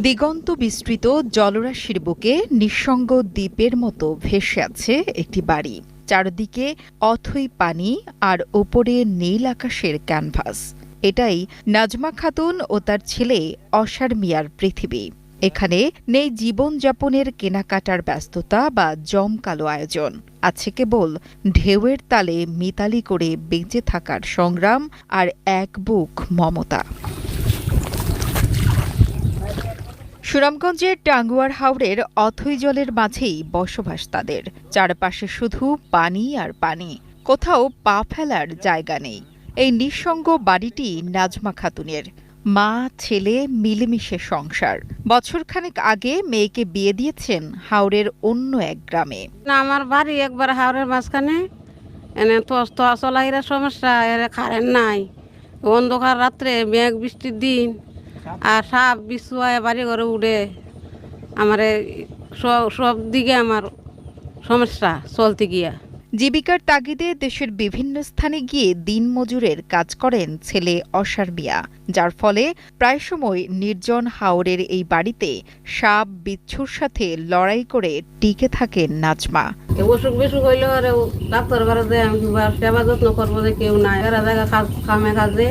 দিগন্ত বিস্তৃত জলরাশির বুকে নিঃসঙ্গ দ্বীপের মতো ভেসে আছে একটি বাড়ি। চারদিকে অথই পানি আর ওপরে নীল আকাশের ক্যানভাস। এটাই নাজমা খাতুন ও তার ছেলে অসার মিয়ার পৃথিবী। এখানে নেই জীবনযাপনের কেনাকাটার ব্যস্ততা বা জমকালো আয়োজন। আছে কেবল ঢেউয়ের তালে মিতালি করে বেঁচে থাকার সংগ্রাম আর এক বুক মমতা। সুনামগঞ্জের টাঙ্গুয়ার হাওরের অথই জলের মাঝেই বসবাস তাদের। চারপাশে শুধু পানি আর পানি, কোথাও পা ফেলার জায়গা নেই। এই নিঃসঙ্গ বাড়িটি নাজমা খাতুনের। মা ছেলে মিলেমিশে সংসার। বছরখানেক আগে মেয়েকে বিয়ে দিয়েছেন হাওরের অন্য এক গ্রামে। আমার বাড়ি একবার হাওরের মাঝখানে, এনে তো চলাইরা সমস্যা, এর কারেন্ট নাই, অন্ধকার রাত্রে, মেঘ বৃষ্টির দিন, আর সাপ বিছুয়ায় বাড়ি ঘরে উঠে। আমার সব দিকে আমার সমস্যা চলতে গিয়া। জীবিকার তাগিদে দেশের বিভিন্ন স্থানে গিয়ে দিনমজুরের কাজ করেন ছেলে অসার মিয়া, যার ফলে প্রায় সময় নির্জন হাওরের এই বাড়িতে সাপ বিচ্ছুর সাথে লড়াই করে টিকে থাকেন নাজমা। অসুখ বিসুখ হইলে ডাক্তার ঘরে দেয়, সেবা যত্ন করবো যে কেউ নাই, এরা জায়গা কামে কাজে।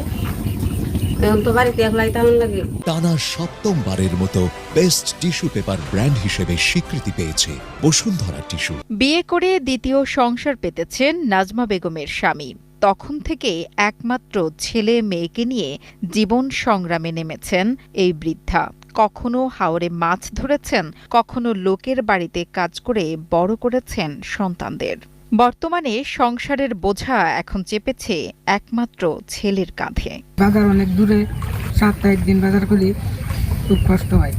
এখন তো বাড়িতে একলাই তেমন লাগে। টানা সপ্তমবারের মতো বেস্ট টিস্যু পেপার ব্র্যান্ড হিসেবে স্বীকৃতি পেয়েছে বসুন্ধরা টিস্যু। বিয়ে করে দ্বিতীয় সংসার পেতেছেন নাজমা বেগমের স্বামী। তখন থেকে একমাত্র ছেলে মেয়েকে নিয়ে জীবন সংগ্রামে নেমেছেন এই বৃদ্ধা। কখনো হাওরে মাছ ধরেছেন, কখনো লোকের বাড়িতে কাজ করে বড় করেছেন সন্তানদের। বর্তমানে সংসারের বোঝা এখন চেপেছে একমাত্র ছেলের কাঁধে। বাজার অনেক দূরে, সপ্তাহে একদিন বাজার করি, খুব কষ্ট হয়।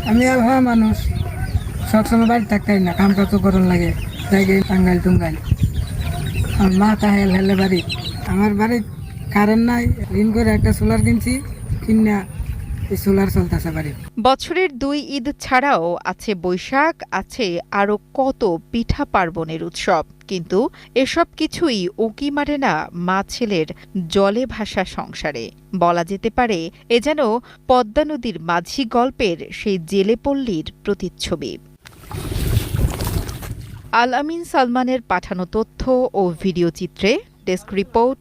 আমি আবহাওয়া মানুষ, সবসময় বাড়ি থাকতাই না, কাম কাজ করন লাগে, জায়গায় টাঙ্গাইল টুঙ্গাইল। আমার মা তাহেল হেলে বাড়ি, আমার বাড়ি কারেন্ট নাই, ঋণ করে একটা সোলার কিনছি, কিনা এই সোলার চলতেছে বাড়ি। বছরের 2 ঈদ ছাড়াও আছে বৈশাখ, আছে আরো কত পিঠা পার্বণের উৎসব। কিন্তু এসব কিছুই উকি মারে না মা ছেলের জলে ভাসা সংসারে। বলা যেতে পারে এ যেন পদ্মা নদীর মাঝি গল্পের সেই জেলে পল্লীর প্রতিচ্ছবি। আল আমিন সালমানের পাঠানো তথ্য ও ভিডিও চিত্রে ডেস্ক রিপোর্ট,